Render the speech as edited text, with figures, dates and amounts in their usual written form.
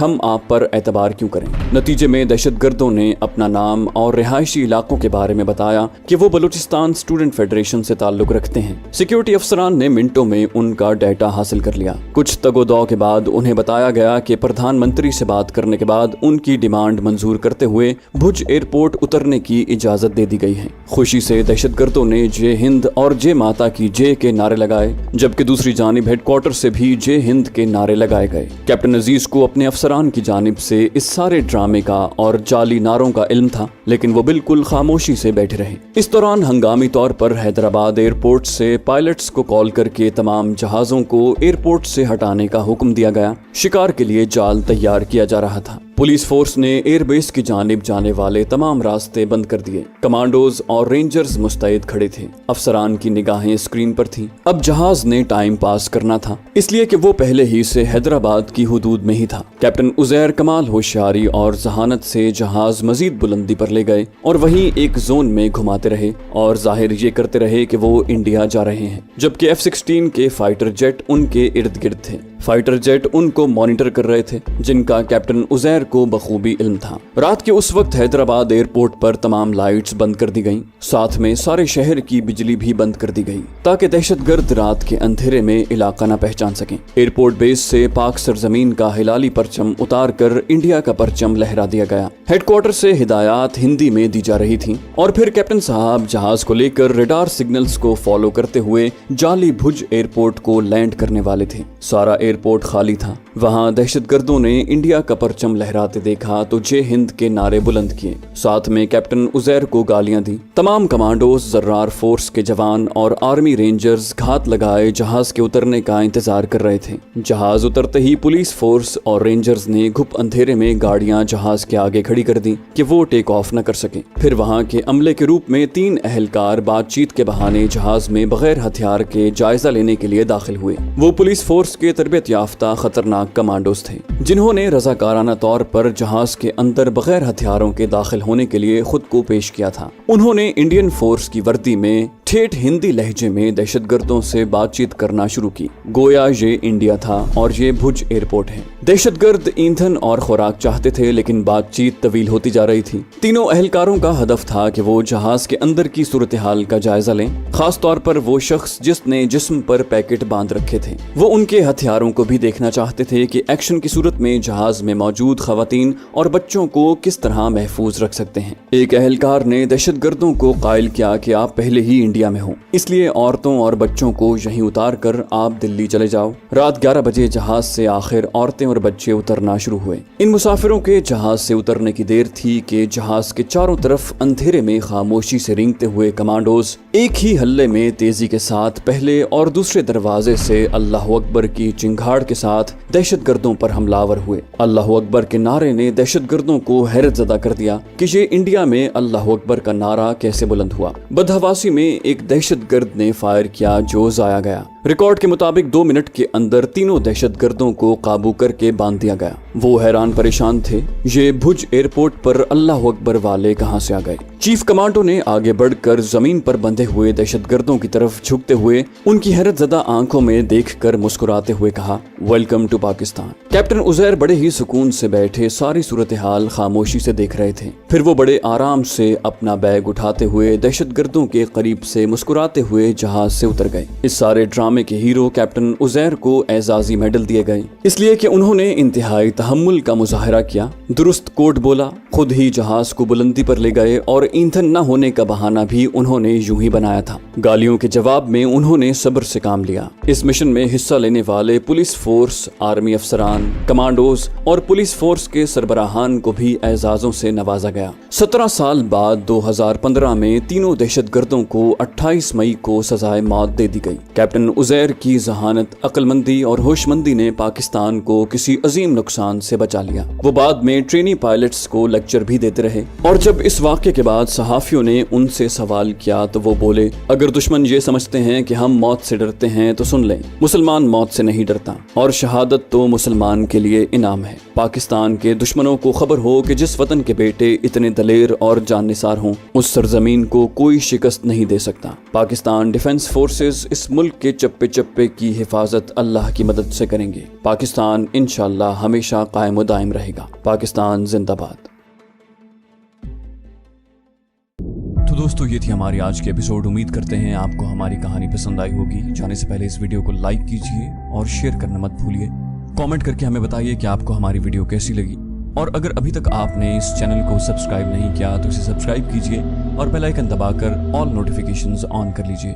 ہم آپ پر اعتبار کیوں کریں؟ نتیجے میں دہشت گردوں نے اپنا نام اور رہائشی علاقوں کے بارے میں بتایا کہ وہ بلوچستان اسٹوڈنٹ فیڈریشن سے تعلق رکھتے ہیں۔ سیکیورٹی افسران نے منٹوں میں ان کا ڈیٹا حاصل کر لیا۔ کچھ تگ و دو کے بعد انہیں بتایا گیا کہ پردھان منتری سے بات کرنے کے بعد ان کی ڈیمانڈ منظور کرتے ہوئے بھج ایئرپورٹ اترنے کی اجازت دے دی گئی ہے۔ خوشی سے دہشت گردوں نے جے ہند اور جے ماتا کی جے کے نعرے لگائے، جبکہ دوسری جانب ہیڈ کوارٹر سے بھی جے ہند کے نعرے لگائے گئے۔ کیپٹن عزیز کو اپنے افسران کی جانب سے اس سارے ڈرامے کا اور جعلی نعروں کا علم تھا، لیکن وہ بالکل خاموشی سے بیٹھے رہے۔ اس دوران ہنگامی طور پر حیدرآباد ایئرپورٹ سے پائلٹس کو کال کر کے تمام جہازوں کو ایئرپورٹ سے ہٹانے کا حکم دیا گیا۔ شکار کے لیے جال تیار کیا جا رہا تھا۔ پولیس فورس نے ایئر بیس کی جانب جانے والے تمام راستے بند کر دیے۔ کمانڈوز اور رینجرز مستعد کھڑے تھے۔ افسران کی نگاہیں اسکرین پر تھیں۔ اب جہاز نے ٹائم پاس کرنا تھا، اس لیے کہ وہ پہلے ہی سے حیدرآباد کی حدود میں ہی تھا۔ کیپٹن عزیر کمال ہوشیاری اور ذہانت سے جہاز مزید بلندی پر لے گئے اور وہیں ایک زون میں گھماتے رہے اور ظاہر یہ کرتے رہے کہ وہ انڈیا جا رہے ہیں، جبکہ F-16 کے فائٹر جیٹ ان کے ارد گرد تھے۔ فائٹر جیٹ ان کو مانیٹر کر رہے تھے، جن کا کیپٹن عزیر کو بخوبی علم تھا۔ رات کے اس وقت حیدرآباد ایئرپورٹ پر تمام لائٹس بند کر دی گئیں، ساتھ میں سارے شہر کی بجلی بھی بند کر دی گئی تاکہ دہشت گرد رات کے اندھیرے میں علاقہ نہ پہچان سکیں۔ ایئرپورٹ بیس سے پاک سرزمین کا ہلالی پرچم اتار کر انڈیا کا پرچم لہرا دیا گیا۔ ہیڈ کوارٹر سے ہدایات ہندی میں دی جا رہی تھیں اور پھر کیپٹن صاحب جہاز کو لے کر ریڈار سگنلز کو فالو کرتے ہوئے جعلی بھج ایئرپورٹ کو لینڈ کرنے والے تھے۔ سارا ایئرپورٹ خالی تھا۔ وہاں دہشت گردوں نے انڈیا کا پرچم لہراتے دیکھا تو جے ہند کے نعرے بلند کیے، ساتھ میں کیپٹن عزیر کو گالیاں دی۔ تمام کمانڈوز، ذرار فورس کے جوان اور آرمی رینجرز گھات لگائے جہاز کے اترنے کا انتظار کر رہے تھے۔ جہاز اترتے ہی پولیس فورس اور رینجرز نے گھپ اندھیرے میں گاڑیاں جہاز کے آگے کھڑی کر دی کہ وہ ٹیک آف نہ کر سکیں۔ پھر وہاں کے عملے کے روپ میں 3 اہلکار بات چیت کے بہانے جہاز میں بغیر ہتھیار کے جائزہ لینے کے لیے داخل ہوئے۔ وہ پولیس فورس کے تربیت یافتہ خطرناک کمانڈوز تھے، جنہوں نے رضاکارانہ طور پر جہاز کے اندر بغیر ہتھیاروں کے داخل ہونے کے لیے خود کو پیش کیا تھا۔ انہوں نے انڈین فورس کی وردی میں ٹھیٹھ ہندی لہجے میں دہشت گردوں سے بات چیت کرنا شروع کی، گویا یہ انڈیا تھا اور یہ بھج ایئرپورٹ ہے۔ دہشت گرد ایندھن اور خوراک چاہتے تھے، لیکن بات چیت طویل ہوتی جا رہی تھی۔ تینوں اہلکاروں کا ہدف تھا کہ وہ جہاز کے اندر کی صورتحال کا جائزہ لیں، خاص طور پر وہ شخص جس نے جسم پر پیکٹ باندھ رکھے تھے۔ وہ ان کے ہتھیاروں کو بھی دیکھنا چاہتے تھے کہ ایکشن کی صورت میں جہاز میں موجود خواتین اور بچوں کو کس طرح محفوظ رکھ سکتے ہیں۔ ایک اہلکار نے دہشت گردوں کو قائل کیا کہ آپ پہلے ہی انڈیا میں ہوں، اس لیے عورتوں اور بچوں کو یہیں اتار کر آپ دلی چلے جاؤ۔ رات 11 بجے جہاز سے آخر عورتیں اور بچے اترنا شروع ہوئے۔ ان مسافروں کے جہاز سے اترنے کی دیر تھی کہ جہاز کے چاروں طرف اندھیرے میں خاموشی سے رینگتے ہوئے کمانڈوز ایک ہی ہلے میں تیزی کے ساتھ پہلے اور دوسرے دروازے سے اللہ اکبر کی چنگھاڑ کے ساتھ دہشت گردوں پر حملہ ہوئے۔ اللہ اکبر کے نعرے نے دہشت گردوں کو حیرت زدہ کر دیا کہ یہ انڈیا میں اللہ اکبر کا نعرہ کیسے بلند ہوا۔ بدحواسی میں ایک دہشت گرد نے فائر کیا جو ضائع گیا۔ ریکارڈ کے مطابق 2 منٹ کے اندر تینوں دہشت گردوں کو قابو کر کے باندھ دیا گیا۔ وہ حیران پریشان تھے، یہ بھج ایئرپورٹ پر اللہ اکبر والے کہاں سے آ گئے؟ چیف کمانڈو نے آگے بڑھ کر زمین پر بندھے ہوئے دہشت گردوں کی طرف جھکتے ہوئے ان کی حیرت زدہ آنکھوں میں دیکھ کر مسکراتے ہوئے کہا، welcome to Pakistan. Captain Uzair بڑے ہی سکون سے بیٹھے ساری صورتحال خاموشی سے دیکھ رہے تھے۔ پھر وہ بڑے آرام سے اپنا بیگ اٹھاتے ہوئے دہشت گردوں کے قریب سے مسکراتے ہوئے جہاز سے اتر گئے۔ اس سارے ڈرامے کے ہیرو کیپٹن عزیر کو اعزازی میڈل دیے گئے، اس لیے کہ انہوں نے انتہائی تحمل کا مظاہرہ کیا، درست کوڈ بولا، خود ہی جہاز کو بلندی پر لے گئے اور ایندھن نہ ہونے کا بہانہ بھی انہوں نے یوں ہی بنایا تھا۔ گالیوں کے جواب میں انہوں نے صبر سے کام لیا۔ اس مشن میں حصہ لینے والے پولیس فورس، آرمی افسران، کمانڈوز اور پولیس فورس کے سربراہان کو بھی اعزازوں سے نوازا گیا۔ 17 سال بعد 2015 میں تینوں دہشت گردوں کو 28 مئی کو سزائے موت دے دی گئی۔ کیپٹن عزیر کی ذہانت، عقل مندی اور ہوش مندی نے پاکستان کو کسی عظیم نقصان سے بچا لیا۔ وہ بعد میں ٹرینی پائلٹس کو لیکچر بھی دیتے رہے، اور جب اس واقعے کے بعد صحافیوں نے ان سے سوال کیا تو وہ بولے، اگر دشمن یہ سمجھتے ہیں کہ ہم موت سے ڈرتے ہیں تو سن لیں، مسلمان موت سے نہیں ڈرتا، اور شہادت تو مسلمان کے لیے انعام ہے۔ پاکستان کے دشمنوں کو خبر ہو کہ جس وطن کے بیٹے اتنے دلیر اور جان نثار ہوں، اس سرزمین کو کوئی شکست نہیں دے سکتا۔ پاکستان ڈیفنس فورسز اس ملک کے چپے چپے کی حفاظت اللہ کی مدد سے کریں گے۔ پاکستان انشاءاللہ ہمیشہ ہمیشہ قائم و دائم رہے گا۔ پاکستان زندہ باد۔ تو دوستو یہ تھی ہماری آج کی ایپیسوڈ۔ امید کرتے ہیں آپ کو ہماری کہانی پسند آئی ہوگی۔ جانے سے پہلے اس ویڈیو کو لائک کیجئے اور شیئر کرنا مت بھولیے۔ کامنٹ کر کے ہمیں بتائیے کہ آپ کو ہماری ویڈیو کیسی لگی، اور اگر ابھی تک آپ نے اس چینل کو سبسکرائب نہیں کیا تو اسے سبسکرائب کیجئے اور بیل آئیکن دبا کر آل نوٹیفیکیشنز آن کر لیجئے۔